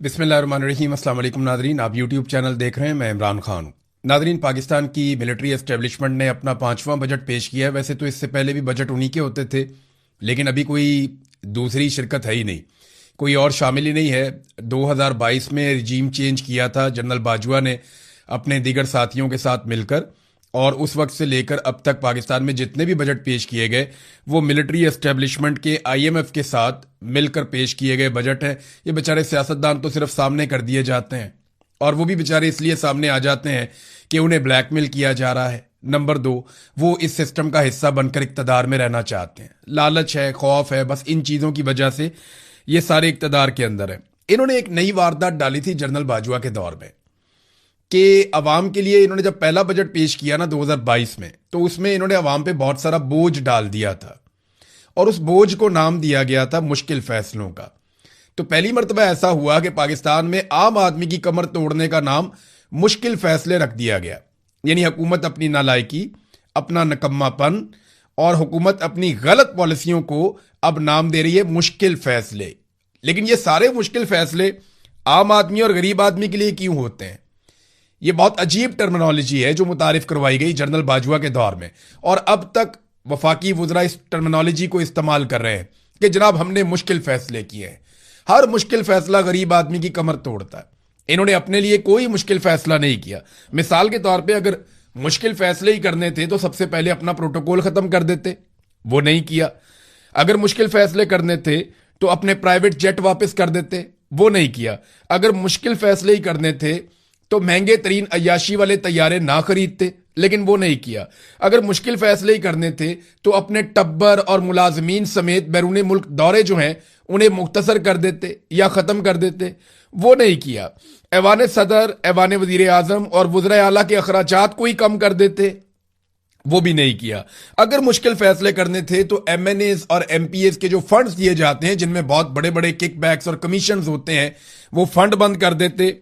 बिस्मिल्लाहिर्रहमानिर्रहीम। अस्सलाम वालेकुम नादरीन, आप यूट्यूब चैनल देख रहे हैं। मैं इमरान खान हूँ। नादरीन, पाकिस्तान की मिलिट्री एस्टेब्लिशमेंट ने अपना 5वां बजट पेश किया है। वैसे तो इससे पहले भी बजट उन्हीं के होते थे, लेकिन अभी कोई दूसरी शिरकत है ही नहीं, कोई और शामिल ही नहीं है। 2022 में रिजीम चेंज किया था जनरल बाजवा ने अपने दीगर साथियों के साथ मिलकर, और उस वक्त से लेकर अब तक पाकिस्तान में जितने भी बजट पेश किए गए वो मिलिट्री एस्टेब्लिशमेंट के IMF के साथ मिलकर पेश किए गए बजट हैं। ये बेचारे सियासतदान तो सिर्फ सामने कर दिए जाते हैं, और वो भी बेचारे इसलिए सामने आ जाते हैं कि उन्हें ब्लैकमेल किया जा रहा है। नंबर 2, वो इस सिस्टम का हिस्सा बनकर इक्तदार में रहना चाहते हैं। लालच है, खौफ है, बस इन चीज़ों की वजह से ये सारे इक्तदार के अंदर है। इन्होंने एक नई वारदात डाली थी जनरल बाजवा के दौर में कि अवाम के लिए इन्होंने जब पहला बजट पेश किया ना 2022 में, तो उसमें इन्होंने अवाम पे बहुत सारा बोझ डाल दिया था, और उस बोझ को नाम दिया गया था मुश्किल फैसलों का। तो पहली मर्तबा ऐसा हुआ कि पाकिस्तान में आम आदमी की कमर तोड़ने का नाम मुश्किल फैसले रख दिया गया। यानी हुकूमत अपनी नालायकी, अपना नकम्मापन और हुकूमत अपनी गलत पॉलिसियों को अब नाम दे रही है मुश्किल फैसले। लेकिन ये सारे मुश्किल फैसले आम आदमी और गरीब आदमी के लिए क्यों होते हैं? ये बहुत अजीब टर्मिनोलॉजी है जो मुतारिफ करवाई गई जनरल बाजवा के दौर में, और अब तक वफाकी वुज़रा इस टर्मिनोलॉजी को इस्तेमाल कर रहे हैं कि जनाब हमने मुश्किल फैसले किए हैं। हर मुश्किल फैसला गरीब आदमी की कमर तोड़ता है। इन्होंने अपने लिए कोई मुश्किल फैसला नहीं किया। मिसाल के तौर पे अगर मुश्किल फैसले ही करने थे तो सबसे पहले अपना प्रोटोकॉल खत्म कर देते, वो नहीं किया। अगर मुश्किल फैसले करने थे तो अपने प्राइवेट जेट वापस कर देते, वो नहीं किया। अगर मुश्किल फैसले ही करने थे तो महंगे तरीन अय्याशी वाले तैयारे ना खरीदते, लेकिन वो नहीं किया। अगर मुश्किल फैसले ही करने थे तो अपने टब्बर और मुलाजमीन समेत बैरून मुल्क दौरे जो हैं उन्हें मुख्तसर कर देते या ख़त्म कर देते, वो नहीं किया। ऐवान सदर, ऐवान वज़ीर आज़म और वज़रा आला के अखराजात को ही कम कर देते, वो भी नहीं किया। अगर मुश्किल फैसले करने थे तो MNAs और MPAs के जो फंड्स दिए जाते हैं जिनमें बहुत बड़े बड़े किकबैक्स और कमीशन होते हैं, वो फंड बंद कर देते,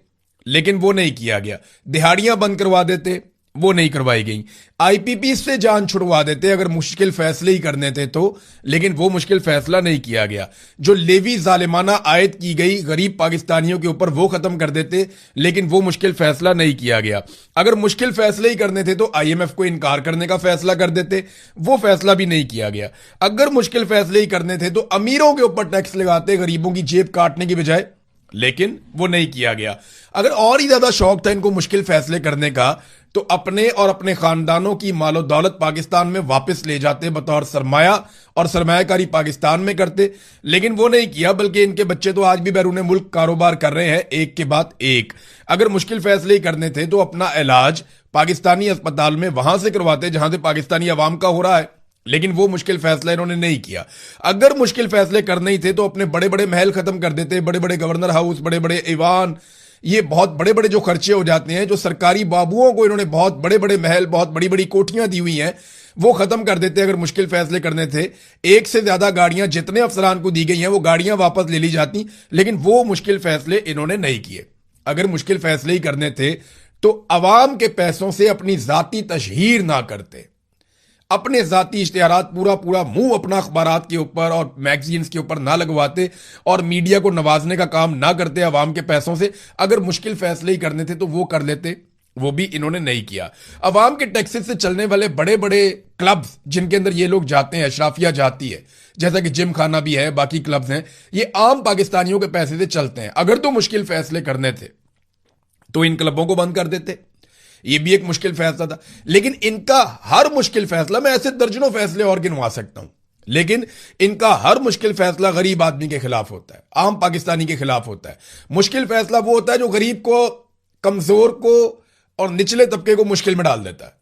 लेकिन वो नहीं किया गया। दिहाड़ियां बंद करवा देते, वो नहीं करवाई गई। IPP से जान छुड़वा देते अगर मुश्किल फैसले ही करने थे तो, लेकिन वो मुश्किल फैसला नहीं किया गया। जो लेवी जालिमाना आयद की गई गरीब पाकिस्तानियों के ऊपर, वो खत्म कर देते, लेकिन वो मुश्किल फैसला नहीं किया गया। अगर मुश्किल फैसले ही करने थे तो IMF को इनकार करने का फैसला कर देते, वो फैसला भी नहीं किया गया। अगर मुश्किल फैसले ही करने थे तो अमीरों के ऊपर टैक्स लगाते गरीबों की जेब काटने की बजाय, लेकिन वो नहीं किया गया। अगर और ही ज्यादा शौक था इनको मुश्किल फैसले करने का तो अपने और अपने खानदानों की मालो दौलत पाकिस्तान में वापस ले जाते बतौर सरमाया, और सरमायाकारी पाकिस्तान में करते, लेकिन वो नहीं किया। बल्कि इनके बच्चे तो आज भी बैरून मुल्क कारोबार कर रहे हैं, एक के बाद एक। अगर मुश्किल फैसले ही करने थे तो अपना इलाज पाकिस्तानी अस्पताल में वहां से करवाते जहां से पाकिस्तानी अवाम का हो रहा है, लेकिन वो मुश्किल फैसला इन्होंने नहीं किया। अगर मुश्किल फैसले करने ही थे तो अपने बड़े बड़े महल खत्म कर देते, बड़े बड़े गवर्नर हाउस, बड़े बड़े ईवान, ये बहुत बड़े बड़े जो खर्चे हो जाते हैं, जो सरकारी बाबुओं को इन्होंने बहुत बड़े बड़े महल, बहुत बड़ी बड़ी कोठियां दी हुई हैं, वो खत्म कर देते अगर मुश्किल फैसले करने थे। एक से ज्यादा गाड़ियां जितने अफसरान को दी गई हैं वो गाड़ियां वापस ले ली जाती, लेकिन वो मुश्किल फैसले इन्होंने नहीं किए। अगर मुश्किल फैसले ही करने थे तो अवाम के पैसों से अपनी जाती तशहीर ना करते, अपने जाती इश्तिहारात पूरा पूरा मुंह अपना अखबारात के ऊपर और मैगजीन्स के ऊपर ना लगवाते, और मीडिया को नवाजने का काम ना करते अवाम के पैसों से। अगर मुश्किल फैसले ही करने थे तो वो कर लेते, वो भी इन्होंने नहीं किया। अवाम के टैक्सेस से चलने वाले बड़े बड़े क्लब्स जिनके अंदर ये लोग जाते हैं, अशराफिया जाती है, जैसा कि जिम खाना भी है, बाकी क्लब्स हैं, ये आम पाकिस्तानियों के पैसे से चलते हैं। अगर तो मुश्किल फैसले करने थे तो इन क्लबों को बंद कर देते, ये भी एक मुश्किल फैसला था। लेकिन इनका हर मुश्किल फैसला, मैं ऐसे दर्जनों फैसले और गिनवा सकता हूं, लेकिन इनका हर मुश्किल फैसला गरीब आदमी के खिलाफ होता है, आम पाकिस्तानी के खिलाफ होता है। मुश्किल फैसला वो होता है जो गरीब को, कमजोर को और निचले तबके को मुश्किल में डाल देता है।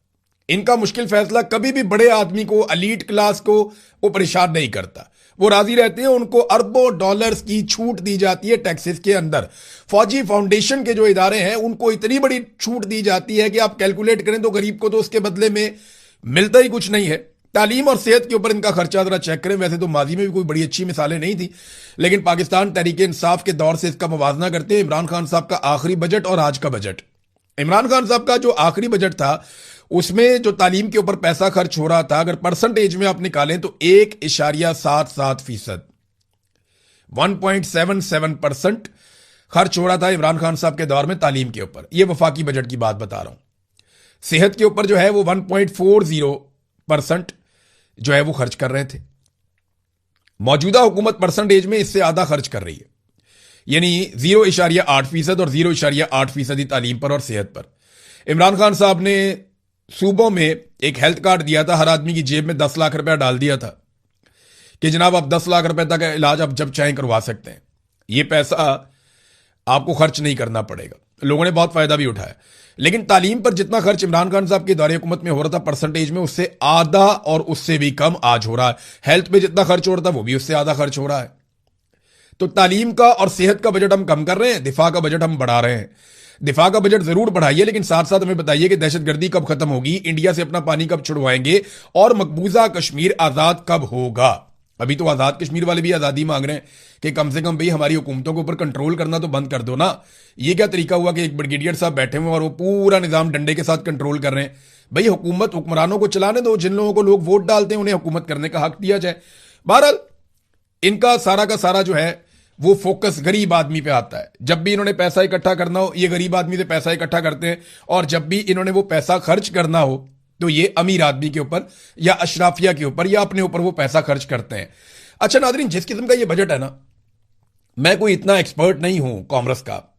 इनका मुश्किल फैसला कभी भी बड़े आदमी को, एलीट क्लास को वो परेशान नहीं करता, वो राजी रहते हैं। उनको अरबों डॉलर्स की छूट दी जाती है टैक्सेस के अंदर। फौजी फाउंडेशन के जो इदारे हैं उनको इतनी बड़ी छूट दी जाती है कि आप कैलकुलेट करें तो गरीब को तो उसके बदले में मिलता ही कुछ नहीं है। तालीम और सेहत के ऊपर इनका खर्चा जरा चेक करें। वैसे तो माजी में भी कोई बड़ी अच्छी मिसालें नहीं थी, लेकिन पाकिस्तान तहरीक इंसाफ के दौर से इसका मुवाजना करते हैं इमरान खान साहब का आखिरी बजट और आज का बजट। इमरान खान साहब का जो आखिरी बजट था उसमें जो तालीम के ऊपर पैसा खर्च हो रहा था, अगर परसेंटेज में आप निकालें तो 1.77%, 1.77% खर्च हो रहा था इमरान खान साहब के दौर में तालीम के ऊपर। ये वफाकी बजट की बात बता रहा हूं। सेहत के ऊपर जो है वो 1.40% जो है वो खर्च कर रहे थे। मौजूदा हुकूमत परसेंटेज में इससे आधा खर्च कर रही है, यानी 0.8% और 0.8% तालीम पर और सेहत पर। इमरान खान साहब ने सूबों में एक हेल्थ कार्ड दिया था, हर आदमी की जेब में 10 लाख रुपया डाल दिया था कि जनाब आप 10 लाख रुपए तक का इलाज आप जब चाहें करवा सकते हैं, ये पैसा आपको खर्च नहीं करना पड़ेगा। लोगों ने बहुत फायदा भी उठाया। लेकिन तालीम पर जितना खर्च इमरान खान साहब के दौरे हुकूमत में हो रहा था परसेंटेज में, उससे आधा और उससे भी कम आज हो रहा है। हेल्थ पे जितना खर्च हो रहा था वो भी उससे आधा खर्च हो रहा है। तो तालीम का और सेहत का बजट हम कम कर रहे हैं, दिफा का बजट हम बढ़ा रहे हैं। दिफा का बजट जरूर बढ़ाइए, लेकिन साथ साथ हमें बताइए कि दहशतगर्दी कब खत्म होगी, इंडिया से अपना पानी कब छुड़वाएंगे और मकबूजा कश्मीर आजाद कब होगा। अभी तो आजाद कश्मीर वाले भी आजादी मांग रहे हैं कि कम से कम भाई हमारी हुकूमतों के ऊपर कंट्रोल करना तो बंद कर दो ना। ये क्या तरीका हुआ कि एक ब्रिगेडियर साहब बैठे हुए और वो पूरा निजाम डंडे के साथ कंट्रोल कर रहे हैं। भाई हुकूमत हुक्मरानों को चलाने दो, जिन लोगों को लोग वोट डालते हैं उन्हें हुकूमत करने का हक दिया जाए। बहरहाल इनका सारा का सारा जो है वो फोकस गरीब आदमी पे आता है। जब भी इन्होंने पैसा इकट्ठा करना हो ये गरीब आदमी से पैसा इकट्ठा करते हैं, और जब भी इन्होंने वो पैसा खर्च करना हो तो ये अमीर आदमी के ऊपर या अशराफिया के ऊपर या अपने ऊपर वो पैसा खर्च करते हैं। अच्छा नादरीन, जिस किस्म का ये बजट है ना, मैं कोई इतना एक्सपर्ट नहीं हूं कांग्रेस का,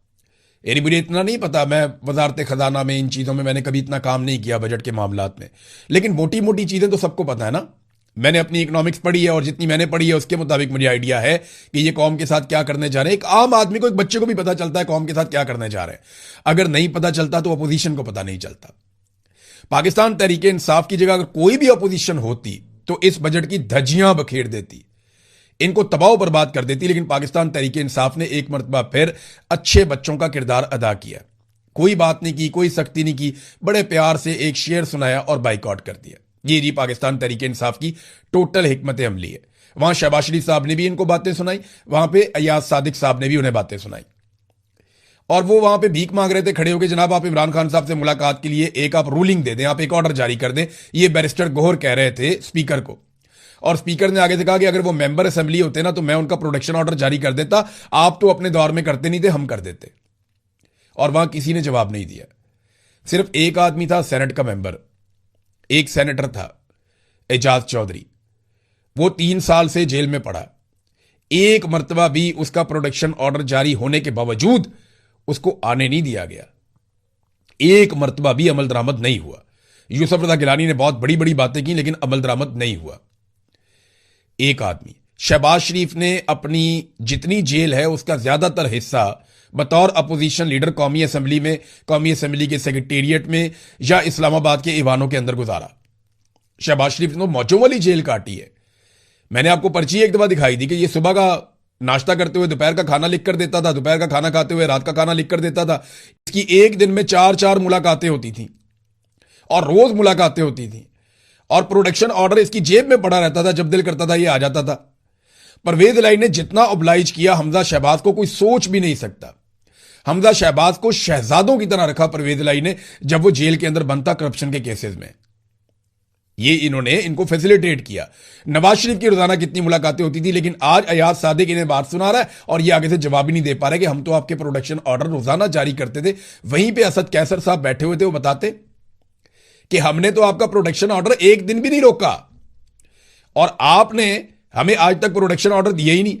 यानी मुझे इतना नहीं पता, मैं वजारत खजाना में इन चीजों में मैंने कभी इतना काम नहीं किया बजट के मामलात में, लेकिन मोटी मोटी चीजें तो सबको पता है ना। मैंने अपनी इकोनॉमिक्स पढ़ी है और जितनी मैंने पढ़ी है उसके मुताबिक मुझे आइडिया है कि ये कौम के साथ क्या करने जा रहे हैं। एक आम आदमी को, एक बच्चे को भी पता चलता है कौम के साथ क्या करने जा रहे हैं। अगर नहीं पता चलता तो अपोजिशन को पता नहीं चलता। पाकिस्तान तहरीक इंसाफ की जगह अगर कोई भी अपोजिशन होती तो इस बजट की धज्जियां बखेर देती, इनको तबाह बर्बाद कर देती। लेकिन पाकिस्तान तहरीक इंसाफ ने एक मरतबा फिर अच्छे बच्चों का किरदार अदा किया, कोई बात नहीं की, कोई सख्ती नहीं की, बड़े प्यार से एक शेर सुनाया और बाइकआउट कर दिया। ये जी पाकिस्तान तहरीक इंसाफ की टोटल हिकमत अमली है। वहां शहबाज शरीफ साहब ने भी इनको बातें सुनाई, वहां पे अयाज सादिक साहब ने भी उन्हें बातें सुनाई, और वो वहां पे भीख मांग रहे थे खड़े होकर, जनाब आप इमरान खान साहब से मुलाकात के लिए एक आप रूलिंग दे दें, आप एक ऑर्डर जारी कर दें। ये बैरिस्टर गोहर कह रहे थे स्पीकर को, और स्पीकर ने आगे से कहा कि अगर वो मेंबर असेंबली होते ना तो मैं उनका प्रोटेक्शन ऑर्डर जारी कर देता, आप तो अपने दौर में करते नहीं थे, हम कर देते। और वहां किसी ने जवाब नहीं दिया। सिर्फ एक आदमी था सेनेट का मेंबर, एक सेनेटर था एजाज चौधरी, वो 3 साल से जेल में पड़ा। एक मर्तबा भी उसका प्रोटेक्शन ऑर्डर जारी होने के बावजूद उसको आने नहीं दिया गया। एक मर्तबा भी अमल दरामद नहीं हुआ। यूसुफ रजा गिलानी ने बहुत बड़ी बड़ी बातें की लेकिन अमल दरामद नहीं हुआ। एक आदमी शहबाज शरीफ ने अपनी जितनी जेल है उसका ज्यादातर हिस्सा बतौर अपोजिशन लीडर कौमी असेंबली में, कौमी असेंबली के सेक्रेटेरिएट में या इस्लामाबाद के ईवानों के अंदर गुजारा। शहबाज शरीफ ने मौजों वाली जेल काटी है। मैंने आपको पर्ची एक दफा दिखाई थी कि ये सुबह का नाश्ता करते हुए दोपहर का खाना लिख कर देता था, दोपहर का खाना खाते हुए रात का खाना लिख कर देता था। इसकी एक दिन में 4-4 मुलाकातें होती थी और रोज मुलाकातें होती थी, और प्रोटेक्शन ऑर्डर इसकी जेब में पड़ा रहता था, जब दिल करता था ये आ जाता था। परवेज इलाही ने जितना ओब्लाइज किया हमजा शहबाज को कोई सोच भी नहीं सकता। हमजा शहबाज को शहजादों की तरह रखा परवेज इलाही ने जब वो जेल के अंदर बनता करप्शन के केसेस में। ये इन्होंने इनको फैसिलिटेट किया। नवाज शरीफ की रोजाना कितनी मुलाकातें होती थी, लेकिन आज अयाज सादिक इन्हें बात सुना रहा है और ये आगे से जवाब ही नहीं दे पा रहे कि हम तो आपके प्रोटेक्शन ऑर्डर रोजाना जारी करते थे। वहीं पे असद कैसर साहब बैठे हुए थे, वो बताते कि हमने तो आपका प्रोटेक्शन ऑर्डर एक दिन भी नहीं रोका और आपने हमें आज तक प्रोटेक्शन ऑर्डर दिया ही नहीं।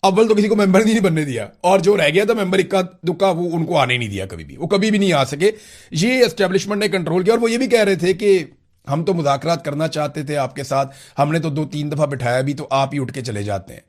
अव्वल तो किसी को मेंबर नहीं बनने दिया, और जो रह गया था मेंबर इक्का दुक्का वो उनको आने नहीं दिया, कभी भी वो कभी भी नहीं आ सके। ये एस्टेब्लिशमेंट ने कंट्रोल किया। और वो ये भी कह रहे थे कि हम तो मुज़ाकरात करना चाहते थे आपके साथ, हमने तो 2-3 दफा बिठाया भी, तो आप ही उठ के चले जाते हैं।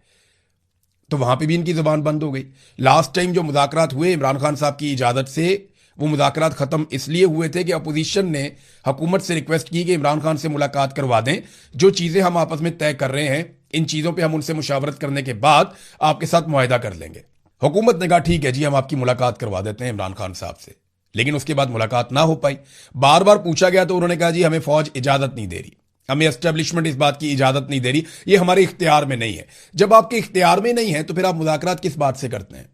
तो वहां पे भी इनकी जुबान बंद हो गई। लास्ट टाइम जो मुज़ाकरात हुए इमरान खान साहब की इजाजत से, वो मुज़ाकरात खत्म इसलिए हुए थे कि अपोजिशन ने हुकूमत से रिक्वेस्ट की कि इमरान खान से मुलाकात करवा दें, जो चीजें हम आपस में तय कर रहे हैं इन चीजों पे हम उनसे मुशावरत करने के बाद आपके साथ मुआहिदा कर लेंगे। हुकूमत ने कहा ठीक है जी, हम आपकी मुलाकात करवा देते हैं इमरान खान साहब से, लेकिन उसके बाद मुलाकात ना हो पाई। बार बार पूछा गया तो उन्होंने कहा जी हमें फौज इजाजत नहीं दे रही, हमें एस्टेब्लिशमेंट इस बात की इजाजत नहीं दे रही, ये हमारे इख्तियार में नहीं है। जब आपके इख्तियार में नहीं है तो फिर आप मुज़ाकरात किस बात से करते हैं?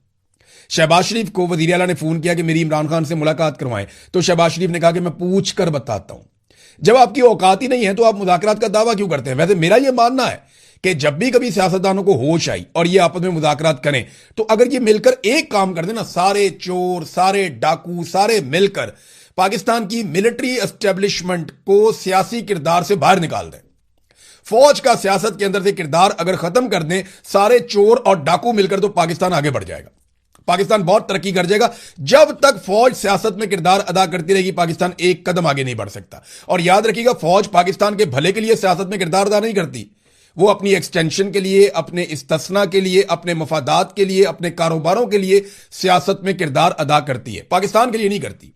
शहबाज शरीफ को वजीर आला ने फोन किया कि मेरी इमरान खान से मुलाकात करवाएं, तो शहबाज शरीफ ने कहा कि मैं पूछ कर बताता हूं। जब आपकी औकात ही नहीं है तो आप मुज़ाकरात का दावा क्यों करते हैं? वैसे मेरा यह मानना है कि जब भी कभी सियासतदानों को होश आई और ये आपस में मुज़ाकरात करें, तो अगर ये मिलकर एक काम कर देना, सारे चोर, सारे डाकू, सारे मिलकर पाकिस्तान की मिलिट्री एस्टेब्लिशमेंट को सियासी किरदार से बाहर निकाल दें, फौज का सियासत के अंदर से किरदार अगर खत्म कर दें सारे चोर और डाकू मिलकर, तो पाकिस्तान आगे बढ़ जाएगा, पाकिस्तान बहुत तरक्की कर जाएगा। जब तक फौज सियासत में किरदार अदा करती रहेगी, पाकिस्तान एक कदम आगे नहीं बढ़ सकता। और याद रखिएगा, फौज पाकिस्तान के भले के लिए सियासत में किरदार अदा नहीं करती, वो अपनी एक्सटेंशन के लिए, अपने इस्तिस्ना के लिए, अपने मफादात के लिए, अपने कारोबारों के लिए सियासत में किरदार अदा करती है, पाकिस्तान के लिए नहीं करती।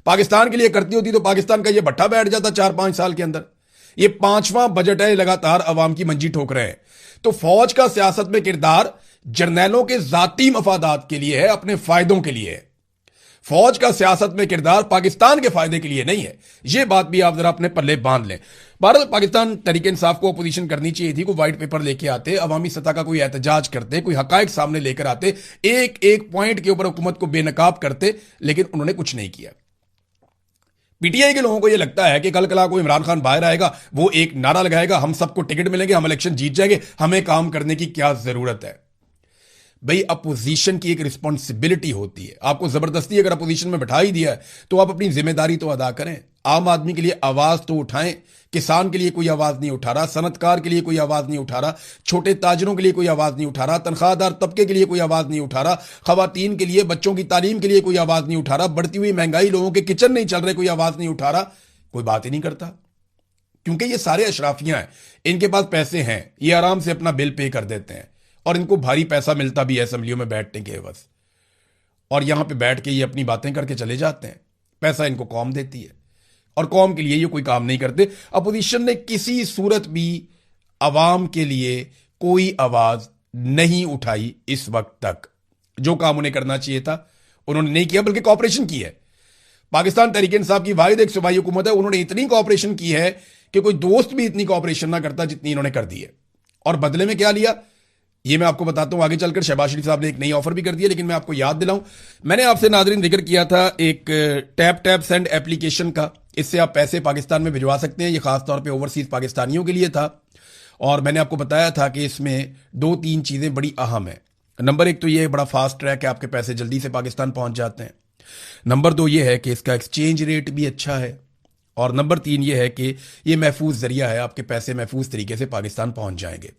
पाकिस्तान के लिए करती होती तो पाकिस्तान का ये भट्टा बैठ जाता 4-5 साल के अंदर। ये 5वां बजट है, लगातार अवाम की मंजी ठोक रहे हैं। तो फौज का सियासत में किरदार जर्नैलों के जाती मफादात के लिए है, अपने फायदों के लिए है। फौज का सियासत में किरदार पाकिस्तान के फायदे के लिए नहीं है। यह बात भी आप जरा अपने पल्ले बांध लें। भारत पाकिस्तान तहरीक इंसाफ को अपोजिशन करनी चाहिए थी, कोई व्हाइट पेपर लेके आते, अवामी सतह का कोई एहतजाज करते, कोई हकायक सामने लेकर आते, एक एक पॉइंट के ऊपर हुकूमत को बेनकाब करते, लेकिन उन्होंने कुछ नहीं किया। पीटीआई के लोगों को यह लगता है कि कल कला को इमरान खान बाहर आएगा, वो एक नारा लगाएगा, हम सबको टिकट मिलेंगे, हम इलेक्शन जीत जाएंगे, हमें काम करने की क्या जरूरत है। भाई, अपोजिशन की एक रिस्पॉन्सिबिलिटी होती है। आपको जबरदस्ती अगर अपोजिशन में बैठा ही दिया है, तो आप अपनी जिम्मेदारी तो अदा करें। आम आदमी के लिए आवाज तो उठाएं। किसान के लिए कोई आवाज नहीं उठा रहा, सनतकार के लिए कोई आवाज नहीं उठा रहा, छोटे ताजरों के लिए कोई आवाज नहीं उठा रहा, तनख्वाहदार तबके के लिए कोई आवाज नहीं उठा रहा, खवातीन के लिए, बच्चों की तालीम के लिए कोई आवाज नहीं उठा रहा, बढ़ती हुई महंगाई, लोगों के किचन नहीं चल रहे, कोई आवाज नहीं उठा रहा, कोई बात ही नहीं करता। क्योंकि ये सारे अशराफियां हैं, इनके पास पैसे हैं, ये आराम से अपना बिल पे कर देते हैं, और इनको भारी पैसा मिलता भी है असेंबलियों में बैठने के एवज, और यहां पे बैठ के ये अपनी बातें करके चले जाते हैं। पैसा इनको कौम देती है, और कौम के लिए ये कोई काम नहीं करते। अपोजिशन ने किसी सूरत भी अवाम के लिए कोई आवाज नहीं उठाई इस वक्त तक। जो काम उन्हें करना चाहिए था उन्होंने नहीं किया, बल्कि कॉपरेशन की है। पाकिस्तान तहरीक इंसाफ की वाहिद एक सूबाई हुकूमत है, उन्होंने इतनी कॉपरेशन की है कि कोई दोस्त भी इतनी कॉपरेशन ना करता जितनी इन्होंने कर दी है। और बदले में क्या लिया, ये मैं आपको बताता हूं आगे चलकर। शहबाज शरीफ साहब ने एक नई ऑफर भी कर दी है, लेकिन मैं आपको याद दिलाऊं, मैंने आपसे नाजरीन जिक्र किया था एक टैप सेंड एप्लीकेशन का। इससे आप पैसे पाकिस्तान में भिजवा सकते हैं। ये खासतौर पे ओवरसीज पाकिस्तानियों के लिए था, और मैंने आपको बताया था कि इसमें 2-3 चीजें बड़ी अहम है। नंबर 1 तो ये बड़ा फास्ट ट्रैक है, आपके पैसे जल्दी से पाकिस्तान पहुंच जाते हैं। नंबर 2 ये है कि इसका एक्सचेंज रेट भी अच्छा है, और नंबर 3 ये है कि ये महफूज जरिया है, आपके पैसे महफूज तरीके से पाकिस्तान पहुंच जाएंगे।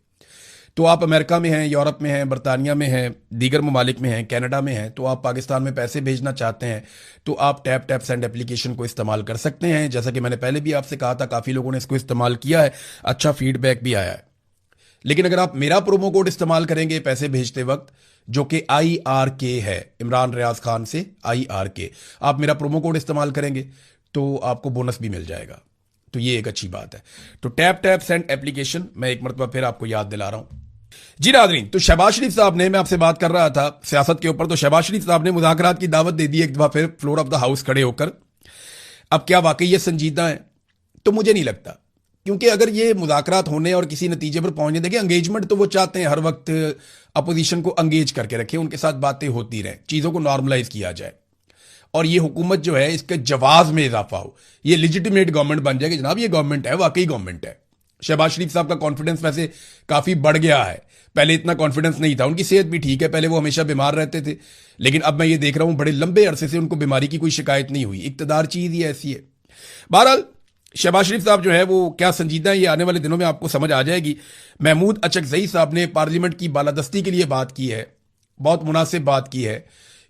तो आप अमेरिका में हैं, यूरोप में हैं, बरतानिया में हैं, दीगर ममालिक में हैं, कनाडा में हैं, तो आप पाकिस्तान में पैसे भेजना चाहते हैं, तो आप टैप सेंड एप्लीकेशन को इस्तेमाल कर सकते हैं। जैसा कि मैंने पहले भी आपसे कहा था, काफ़ी लोगों ने इसको इस्तेमाल किया है, अच्छा फीडबैक भी आया है। लेकिन अगर आप मेरा प्रोमो कोड इस्तेमाल करेंगे पैसे भेजते वक्त, जो कि IRK है, इमरान रियाज खान से IRK, आप मेरा प्रोमो कोड इस्तेमाल करेंगे तो आपको बोनस भी मिल जाएगा। तो ये एक अच्छी बात है। तो टैप सेंड एप्लीकेशन मैं एक मरतबा फिर आपको याद दिला रहा हूं। जी नाज़रीन, तो शहबाज शरीफ साहब ने, मैं आपसे बात कर रहा था सियासत के ऊपर, तो शहबाज शरीफ साहब ने मुज़ाकरात की दावत दे दी एक दफा फिर फ्लोर ऑफ द हाउस खड़े होकर। अब क्या वाकई ये संजीदा है? तो मुझे नहीं लगता, क्योंकि अगर ये मुज़ाकरात होने और किसी नतीजे पर पहुंचने, देखिए एंगेजमेंट तो वो चाहते हैं हर वक्त अपोजिशन को एंगेज करके रखें, उनके साथ बातें होती रहें, चीज़ों को नॉर्मलाइज किया जाए, और ये हुकूमत जो है इसके जवाब में इजाफा हो, ये लेजिटिमेट गवर्नमेंट बन जाए कि जनाब ये गवर्नमेंट है, वाकई गवर्नमेंट है। शहबाज शरीफ साहब का कॉन्फिडेंस वैसे काफी बढ़ गया है, पहले इतना कॉन्फिडेंस नहीं था। उनकी सेहत भी ठीक है, पहले वो हमेशा बीमार रहते थे, लेकिन अब मैं ये देख रहा हूं बड़े लंबे अरसे से उनको बीमारी की कोई शिकायत नहीं हुई। इक्तदार चीज ही ऐसी है। बहरहाल शहबाज शरीफ साहब जो है वो क्या संजीदा है, ये आने वाले दिनों में आपको समझ आ जाएगी। महमूद अचकजई साहब ने पार्लियामेंट की बालादस्ती के लिए बात की है, बहुत मुनासिब बात की है,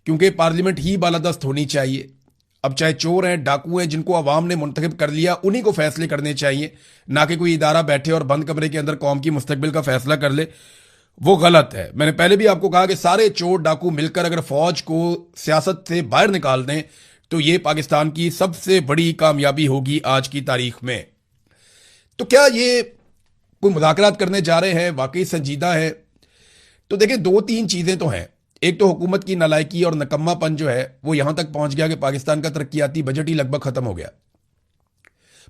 क्योंकि पार्लियामेंट ही बालादस्त होनी चाहिए। अब चाहे चोर हैं, डाकू हैं, जिनको अवाम ने मुंतखब कर लिया, उन्हीं को फैसले करने चाहिए, ना कि कोई इदारा बैठे और बंद कमरे के अंदर कौम की मुस्तकबिल का फैसला कर ले। वो गलत है। मैंने पहले भी आपको कहा कि सारे चोर डाकू मिलकर अगर फौज को सियासत से बाहर निकाल दें, तो ये पाकिस्तान की सबसे बड़ी कामयाबी होगी आज की तारीख में। तो क्या ये कोई मुज़ाकरात करने जा रहे हैं, वाकई संजीदा है? तो देखिए 2-3 चीजें तो हैं। एक तो हुकूमत की नालायकी और नकम्मापन जो है वो यहां तक पहुंच गया कि पाकिस्तान का तरक्याती बजट ही लगभग खत्म हो गया।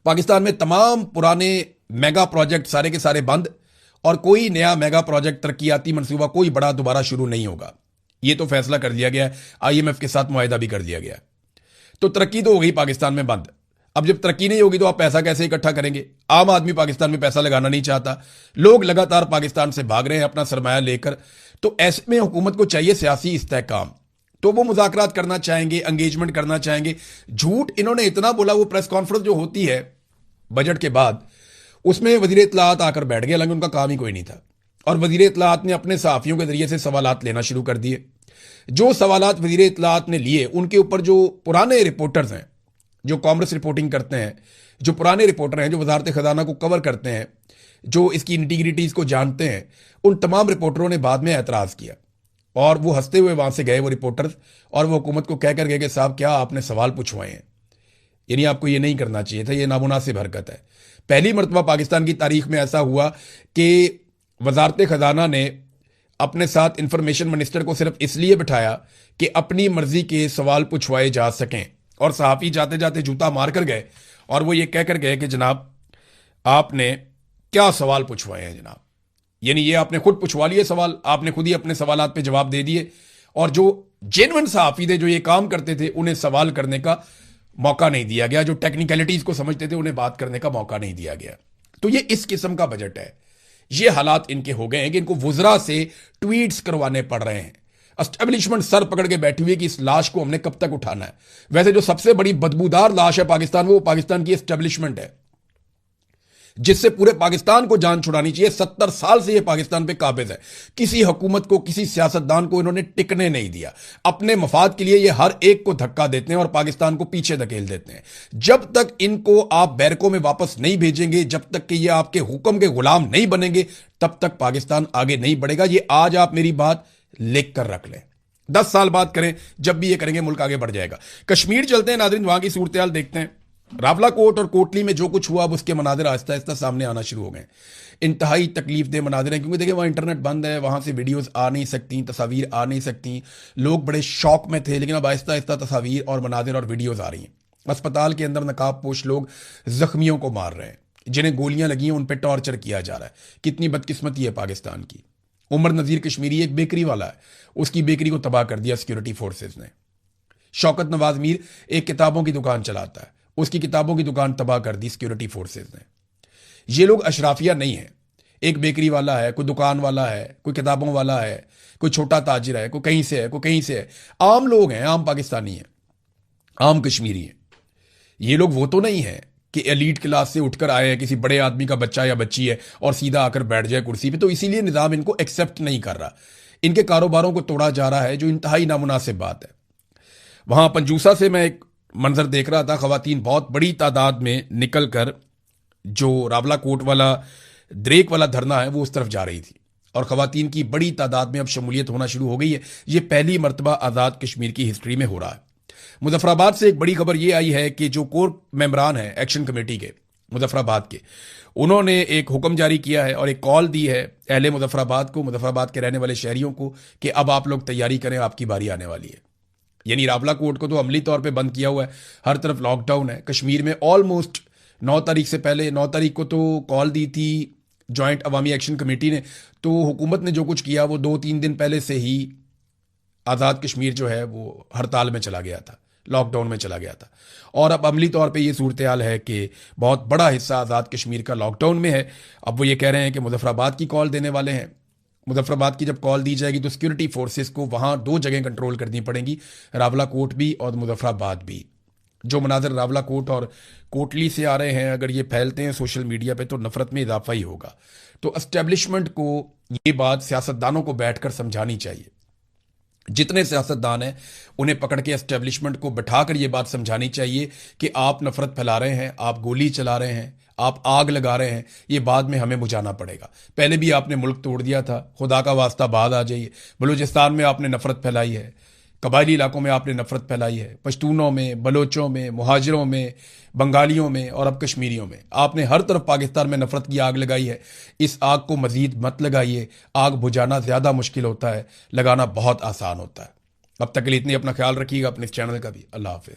पाकिस्तान में तमाम पुराने मेगा प्रोजेक्ट सारे के सारे बंद, और कोई नया मेगा प्रोजेक्ट तरक्याती मंसूबा कोई बड़ा दोबारा शुरू नहीं होगा। ये तो फैसला कर लिया गया है, IMF के साथ मुआहिदा भी कर दिया गया। तो तरक्की तो हो गई पाकिस्तान में बंद। अब जब तरक्की नहीं होगी तो आप पैसा कैसे इकट्ठा करेंगे? आम आदमी पाकिस्तान में पैसा लगाना नहीं चाहता, लोग लगातार पाकिस्तान से भाग रहे हैं अपना सरमाया लेकर। तो ऐसे में हुकूमत को चाहिए सियासी इस्तेहकाम, तो वो मुज़ाकरात करना चाहेंगे, एंगेजमेंट करना चाहेंगे। झूठ इन्होंने इतना बोला, वो प्रेस कॉन्फ्रेंस जो होती है बजट के बाद, उसमें वजीर इत्तलाआत आकर बैठ गए, हालांकि उनका काम ही कोई नहीं था। और वजीर इत्तलाआत ने अपने सहाफ़ियों के जरिए से सवालात लेना शुरू कर दिए। जो सवालात वजीर इत्तलाआत ने लिए, उनके ऊपर जो पुराने रिपोर्टर्स हैं, जो कॉमर्स रिपोर्टिंग करते हैं, जो पुराने रिपोर्टर हैं, जो वजारत खजाना को कवर करते हैं, जो इसकी इंटीग्रिटीज़ को जानते हैं, उन तमाम रिपोर्टरों ने बाद में एतराज़ किया और वो हंसते हुए वहां से गए, वो रिपोर्टर्स, और वो हुकूमत को कह कर गए कि साहब क्या आपने सवाल पूछवाए हैं, यानी आपको ये नहीं करना चाहिए था, ये नामुनासिब हरकत है। पहली मरतबा पाकिस्तान की तारीख में ऐसा हुआ कि वजारत खजाना ने अपने साथ इंफॉर्मेशन मिनिस्टर को सिर्फ इसलिए बिठाया कि अपनी मर्जी के सवाल पूछवाए जा सकें, और सहाफ़ी जाते जाते जूता मार कर गए और वो ये कहकर गए कि जनाब आपने क्या सवाल पूछवाए हैं जनाब, यानी ये आपने खुद पूछवा लिए सवाल, आपने खुद ही अपने सवालात पे जवाब दे दिए, और जो जेन्युइन सहाफ़ी थे, जो ये काम करते थे, उन्हें सवाल करने का मौका नहीं दिया गया, जो टेक्निकलिटीज़ को समझते थे उन्हें बात करने का मौका नहीं दिया गया। तो ये इस किस्म का बजट है। ये हालात इनके हो गए हैं कि इनको वुज़रा से ट्वीट्स करवाने पड़ रहे हैं। एस्टेब्लिशमेंट सर पकड़ के बैठी हुई है कि इस लाश को हमने कब तक उठाना है। वैसे जो सबसे बड़ी बदबूदार लाश है पाकिस्तान में, वो पाकिस्तान की एस्टेब्लिशमेंट है, जिससे पूरे पाकिस्तान को जान छुड़ानी चाहिए। 70 साल से ये पाकिस्तान पे काबिज है। किसी हुकूमत को, किसी सियासतदान को इन्होंने टिकने नहीं दिया। अपने मफाद के लिए ये हर एक को धक्का देते हैं और पाकिस्तान को पीछे धकेल देते हैं। जब तक इनको आप बैरकों में वापस नहीं भेजेंगे, जब तक कि ये आपके हुक्म के गुलाम नहीं बनेंगे, तब तक पाकिस्तान आगे नहीं बढ़ेगा। ये आज आप मेरी बात लिख कर रख लें। 10 साल बाद करें, जब भी ये करेंगे मुल्क आगे बढ़ जाएगा। कश्मीर चलते हैं नाज़रीन, वहां की सूरत हाल देखते हैं। रावलाकोट और कोटली में जो कुछ हुआ, अब उसके मनाजिर आहिस्ता आहिस्ता सामने आना शुरू हो गए। इंतहाई तकलीफ दे मनाजिर हैं, क्योंकि देखिए वहाँ इंटरनेट बंद है, वहाँ से वीडियोस आ नहीं सकती, तस्वीर आ नहीं सकती। लोग बड़े शौक में थे, लेकिन अब आहिस्ता आहिस्ता तस्वीर और मनाजिर और वीडियोस आ रही हैं। अस्पताल के अंदर नकाब पोश लोग जख्मियों को मार रहे हैं, जिन्हें गोलियां लगी हैं उन पर टॉर्चर किया जा रहा है। कितनी बदकिस्मती है पाकिस्तान की। उमर नज़ीर कश्मीरी एक बेकरी वाला है, उसकी बेकरी को तबाह कर दिया सिक्योरिटी फोर्सेज ने। शौकत नवाज मीर एक किताबों की दुकान चलाता है, उसकी किताबों की दुकान तबाह कर दी सिक्योरिटी फोर्सेज ने। ये लोग अशराफिया नहीं है। एक बेकरी वाला है, कोई दुकान वाला है, कोई किताबों वाला है, कोई छोटा ताजिर है, कोई कहीं से है, कोई कहीं से है। आम लोग हैं, आम पाकिस्तानी हैं, आम कश्मीरी हैं। ये लोग वो तो नहीं है कि एलीट क्लास से उठकर आए हैं, किसी बड़े आदमी का बच्चा या बच्ची है और सीधा आकर बैठ जाए कुर्सी पे। तो इसीलिए निज़ाम इनको एक्सेप्ट नहीं कर रहा। इनके कारोबारों को तोड़ा जा रहा है, जो इंतहाई नामुनासिब बात है। वहां पंजूसा से मैं एक मंजर देख रहा था, खवातीन बहुत बड़ी तादाद में निकल कर जो रावलाकोट वाला द्रेक वाला धरना है वो उस तरफ जा रही थी, और खवातीन की बड़ी तादाद में अब शमूलियत होना शुरू हो गई है। ये पहली मरतबा आज़ाद कश्मीर की हिस्ट्री में हो रहा है। मुजफ्फराबाद से एक बड़ी खबर ये आई है कि जो कोर मेंबरान है एक्शन कमेटी के मुजफ्फराबाद के, उन्होंने एक हुक्म जारी किया है और एक कॉल दी है अहले मुजफ्फराबाद को, मुजफ्फराबाद के रहने वाले शहरियों को, कि अब आप लोग तैयारी करें, आपकी बारी आने वाली है। यानी रावलाकोट को तो अमली तौर पे बंद किया हुआ है, हर तरफ लॉकडाउन है। कश्मीर में ऑलमोस्ट 9 तारीख से पहले, 9 तारीख को तो कॉल दी थी जॉइंट अवामी एक्शन कमेटी ने, तो हुकूमत ने जो कुछ किया वो 2-3 दिन पहले से ही आज़ाद कश्मीर जो है वो हड़ताल में चला गया था, लॉकडाउन में चला गया था। और अब अमली तौर पे ये सूरत हाल है कि बहुत बड़ा हिस्सा आज़ाद कश्मीर का लॉकडाउन में है। अब वो ये कह रहे हैं कि मुजफ्फराबाद की कॉल देने वाले हैं। मुजफ्फराबाद की जब कॉल दी जाएगी तो सिक्योरिटी फोर्सेस को वहाँ 2 जगह कंट्रोल करनी पड़ेंगी, रावलाकोट भी और मुजफ्फराबाद भी। जो मनाजर रावलाकोट और कोटली से आ रहे हैं, अगर ये फैलते हैं सोशल मीडिया पे तो नफरत में इजाफा ही होगा। तो एस्टेब्लिशमेंट को ये बात सियासतदानों को बैठकर समझानी चाहिए। जितने सियासतदान हैं उन्हें पकड़ के एस्टेब्लिशमेंट को बिठाकर ये बात समझानी चाहिए कि आप नफरत फैला रहे हैं, आप गोली चला रहे हैं, आप आग लगा रहे हैं, ये बाद में हमें बुझाना पड़ेगा। पहले भी आपने मुल्क तोड़ दिया था, खुदा का वास्ता बाद आ जाइए। बलूचिस्तान में आपने नफरत फैलाई है, कबायली इलाकों में आपने नफरत फैलाई है, पश्तूनों में, बलोचों में, मुहाजिरों में, बंगालियों में और अब कश्मीरियों में आपने हर तरफ पाकिस्तान में नफरत की आग लगाई है। इस आग को मजीद मत लगाइए। आग बुझाना ज़्यादा मुश्किल होता है, लगाना बहुत आसान होता है। अब तक के लिए इतनी, अपना ख्याल रखिएगा, अपने इस चैनल का भी। अल्लाह हाफिज़।